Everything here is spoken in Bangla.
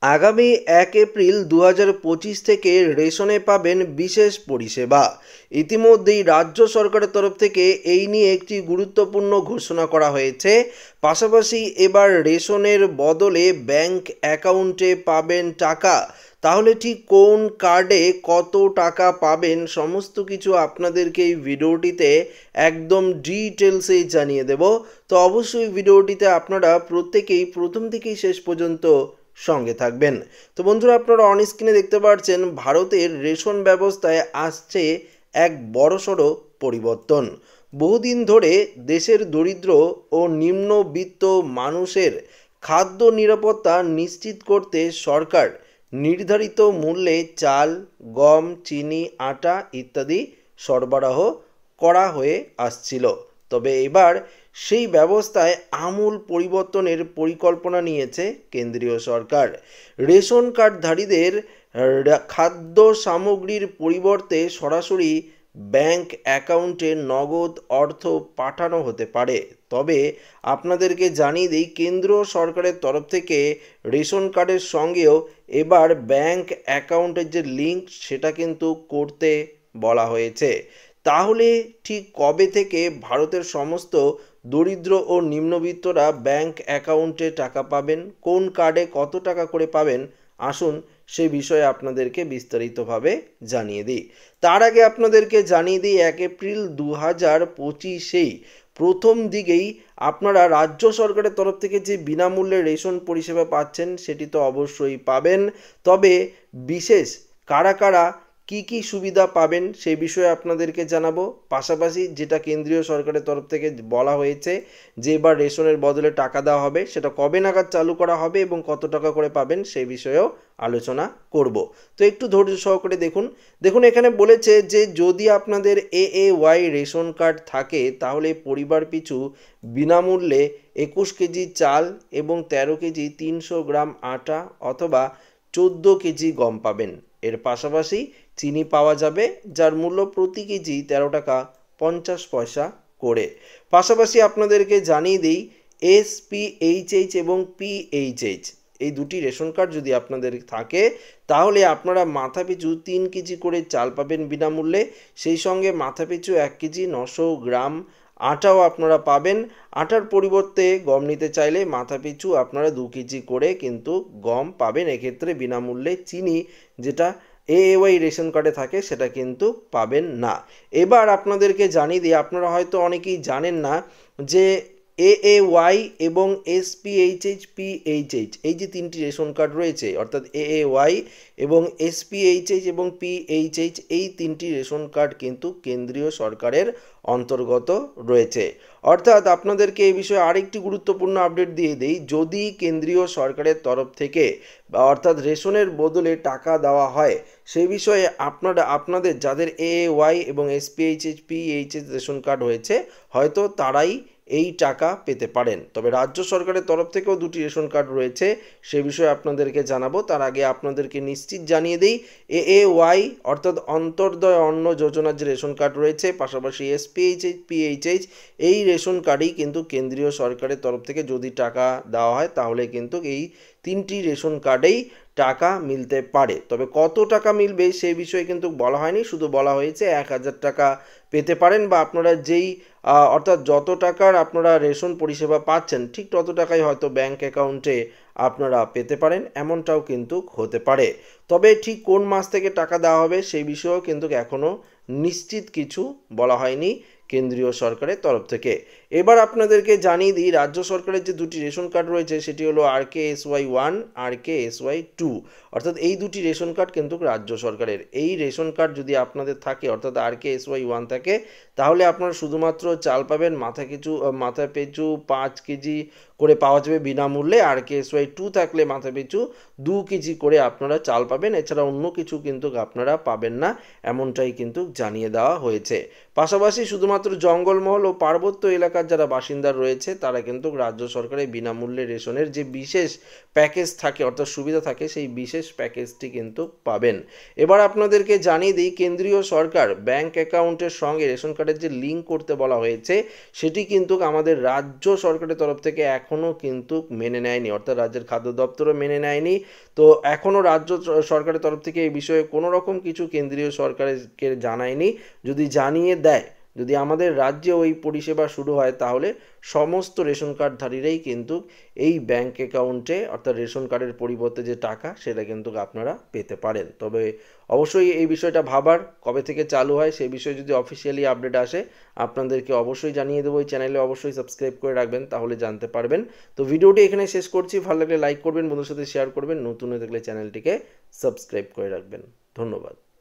আগামী 1 এপ্রিল 2025 থেকে রেশনে পাবেন বিশেষ পরিষেবা। ইতিমধ্যেই রাজ্য সরকারের তরফ থেকে এই নিয়ে একটি গুরুত্বপূর্ণ ঘোষণা করা হয়েছে। পাশাপাশি এবার রেশনের বদলে ব্যাংক অ্যাকাউন্টে পাবেন টাকা। তাহলে ঠিক কোন কার্ডে কত টাকা পাবেন সমস্ত কিছু আপনাদেরকে এই ভিডিওটিতে একদম ডিটেলসেই জানিয়ে দেব। তো অবশ্যই ভিডিওটিতে আপনারা প্রত্যেকেই প্রথম থেকেই শেষ পর্যন্ত সঙ্গে থাকবেন। তো বন্ধুরা, আপনারা অন স্ক্রিনে দেখতে পাচ্ছেন ভারতের রেশন ব্যবস্থায় আসছে এক বড়সড় পরিবর্তন। বহুদিন ধরে দেশের দরিদ্র ও নিম্নবিত্ত মানুষের খাদ্য নিরাপত্তা নিশ্চিত করতে সরকার নির্ধারিত মূল্যে চাল, গম, চিনি, আটা ইত্যাদি সরবরাহ করা হয়ে আসছিল। তবে এবার সেই ব্যবস্থায় আমূল পরিবর্তনের পরিকল্পনা নিয়েছে কেন্দ্রীয় সরকার। রেশন কার্ডধারীদের খাদ্য সামগ্রীর পরিবর্তে সরাসরি ব্যাংক অ্যাকাউন্টে নগদ অর্থ পাঠানো হতে পারে। তবে আপনাদেরকে জানিয়ে দিই, কেন্দ্র সরকারের তরফ থেকে রেশন কার্ডের সঙ্গেও এবার ব্যাংক অ্যাকাউন্টের যে লিঙ্ক সেটা কিন্তু করতে বলা হয়েছে। তাহলে ঠিক কবে থেকে ভারতের সমস্ত দরিদ্র ও নিম্নবিত্তরা ব্যাংক অ্যাকাউন্টে টাকা পাবেন, কোন কার্ডে কত টাকা করে পাবেন, আসুন সে বিষয়ে আপনাদেরকে বিস্তারিতভাবে জানিয়ে দিই। তার আগে আপনাদেরকে জানিয়ে দিই 1 এপ্রিল 2025 প্রথম দিকেই আপনারা রাজ্য সরকারের তরফ থেকে যে বিনামূল্যে রেশন পরিষেবা পাচ্ছেন সেটি তো অবশ্যই পাবেন। তবে বিশেষ কারা কারা কি কি সুবিধা পাবেন সেই বিষয়ে আপনাদেরকে জানাবো। পাশাপাশি যেটা কেন্দ্রীয় সরকারের তরফ থেকে বলা হয়েছে যে এবার রেশনের বদলে টাকা দেওয়া হবে, সেটা কবে নাগাদ চালু করা হবে এবং কত টাকা করে পাবেন সেই বিষয়েও আলোচনা করব। তো একটু ধৈর্য সহকারে দেখুন এখানে বলেছে যে যদি আপনাদের AAY রেশন কার্ড থাকে তাহলে পরিবার পিছু বিনামূল্যে 21 কেজি চাল এবং 13 কেজি 300 গ্রাম আটা অথবা 14 কেজি গম পাবেন। এর পাশাপাশি চিনি পাওয়া যাবে, যার মূল্য প্রতি কেজি 13 টাকা 50 পয়সা করে। পাশাপাশি আপনাদেরকে জানিয়ে দিই, SPHH এবং PHH এই দুটি রেশন কার্ড যদি আপনাদের থাকে তাহলে আপনারা মাথাপিছু 3 কেজি করে চাল পাবেন বিনামূল্যে। সেই সঙ্গে মাথাপিছু 1 কেজি 900 গ্রাম আটাও আপনারা পাবেন। আটার পরিবর্তে গম নিতে চাইলে মাথাপিছু আপনারা 2 কেজি করে কিন্তু গম পাবেন। এক্ষেত্রে বিনামূল্যে চিনি, যেটা AAY রেশন কার্ডে থাকে, সেটা কিন্তু পাবেন না। এবার আপনাদেরকে জানিয়ে দিই, আপনারা হয়তো অনেকেই জানেন না যে AAY এবং SPHH PHH এই যে তিনটি রেশন কার্ড রয়েছে, অর্থাৎ AAY এবং SPHH এবং PHH এই তিনটি রেশন কার্ড কিন্তু কেন্দ্রীয় সরকারের অন্তর্গত রয়েছে। অর্থাৎ আপনাদেরকে এই বিষয়ে আরেকটি গুরুত্বপূর্ণ আপডেট দিয়ে দিই, যদি কেন্দ্রীয় সরকারের তরফ থেকে অর্থাৎ রেশনের বদলে টাকা দেওয়া হয় সেই বিষয়ে আপনাদের যাদের AAY এবং SPHH PHH রেশন কার্ড হয়েছে হয়তো তারাই এই টাকা পেতে পারেন। তবে রাজ্য সরকারের তরফ থেকেও দুটি রেশন কার্ড রয়েছে, সে বিষয়ে আপনাদেরকে জানাবো। তার আগে আপনাদেরকে নিশ্চিত জানিয়ে দিই, AAY অর্থাৎ অন্তর্দয় অন্ন যোজনার যে রেশন কার্ড রয়েছে, পাশাপাশি SPHH PHH এই রেশন কার্ডেই কিন্তু কেন্দ্রীয় সরকারের তরফ থেকে যদি টাকা দেওয়া হয় তাহলে কিন্তু এই তিনটি রেশন কার্ডেই টাকা মিলতে পারে। তবে কত টাকা মিলবে সেই বিষয়ে কিন্তু বলা হয়নি, শুধু বলা হয়েছে 1000 টাকা পেতে পারেন, বা আপনারা যেই অর্থাৎ যত টাকার আপনারা রেশন পরিষেবা পাচ্ছেন ঠিক তত টাকাই হয়তো ব্যাংক অ্যাকাউন্টে আপনারা পেতে পারেন, এমনটাও কিন্তু হতে পারে। তবে ঠিক কোন মাস থেকে টাকা দেওয়া হবে সেই বিষয়েও কিন্তু এখনও নিশ্চিত কিছু বলা হয়নি কেন্দ্রীয় সরকারের তরফ থেকে। এবার আপনাদেরকে জানিয়ে দিই, রাজ্য সরকারের যে দুটি রেশন কার্ড রয়েছে সেটি হলো RKSY 1, RKSY 2, অর্থাৎ এই দুটি রেশন কার্ড কিন্তু রাজ্য সরকারের। এই রেশন কার্ড যদি আপনাদের থাকে অর্থাৎ RKSY 1 থাকে তাহলে আপনারা শুধুমাত্র চাল পাবেন মাথাপিছু 5 কেজি করে পাওয়া যাবে বিনামূল্যে। RKSY 2 থাকলে মাথাপিছু 2 কেজি করে আপনারা চাল পাবেন, এছাড়া অন্য কিছু কিন্তু আপনারা পাবেন না, এমনটাই কিন্তু জানিয়ে দেওয়া হয়েছে। পাশাপাশি শুধুমাত্র জঙ্গলমহল ও পার্বত্য এলাকার এলাকার যারা বাসিন্দা রয়েছে তারা কিন্তু রাজ্য সরকারের বিনামূল্যে রেশনের যে বিশেষ প্যাকেজ থাকে অর্থাৎ সুবিধা থাকে সেই বিশেষ প্যাকেজটি কিন্তু পাবেন। এবার আপনাদেরকে জানিয়ে দিই, কেন্দ্রীয় সরকার ব্যাংক অ্যাকাউন্টের সঙ্গে রেশন কার্ডের যে লিঙ্ক করতে বলা হয়েছে সেটি কিন্তু আমাদের রাজ্য সরকারের তরফ থেকে এখনও কিন্তু মেনে নেয়নি, অর্থাৎ রাজ্যের খাদ্য দপ্তরও মেনে নেয়নি। তো এখনও রাজ্য সরকারের তরফ থেকে এই বিষয়ে কোনো রকম কিছু কেন্দ্রীয় সরকারকে জানায়নি। যদি জানিয়ে দেয়, যদি আমাদের রাজ্যে ওই পরিষেবা শুরু হয়, তাহলে সমস্ত রেশন কার্ডধারীরাই কিন্তু এই ব্যাংক অ্যাকাউন্টে অর্থাৎ রেশন কার্ডের পরিবর্তে যে টাকা সেটা কিন্তু আপনারা পেতে পারেন। তবে অবশ্যই এই বিষয়টা ভাবার, কবে থেকে চালু হয় সেই বিষয়ে যদি অফিসিয়ালি আপডেট আসে আপনাদেরকে অবশ্যই জানিয়ে দেবো। এই চ্যানেলে অবশ্যই সাবস্ক্রাইব করে রাখবেন, তাহলে জানতে পারবেন। তো ভিডিওটি এখানে শেষ করছি, ভালো লাগলে লাইক করবেন, বন্ধুদের সাথে শেয়ার করবেন, নতুন হয়ে থাকলে চ্যানেলটিকে সাবস্ক্রাইব করে রাখবেন। ধন্যবাদ।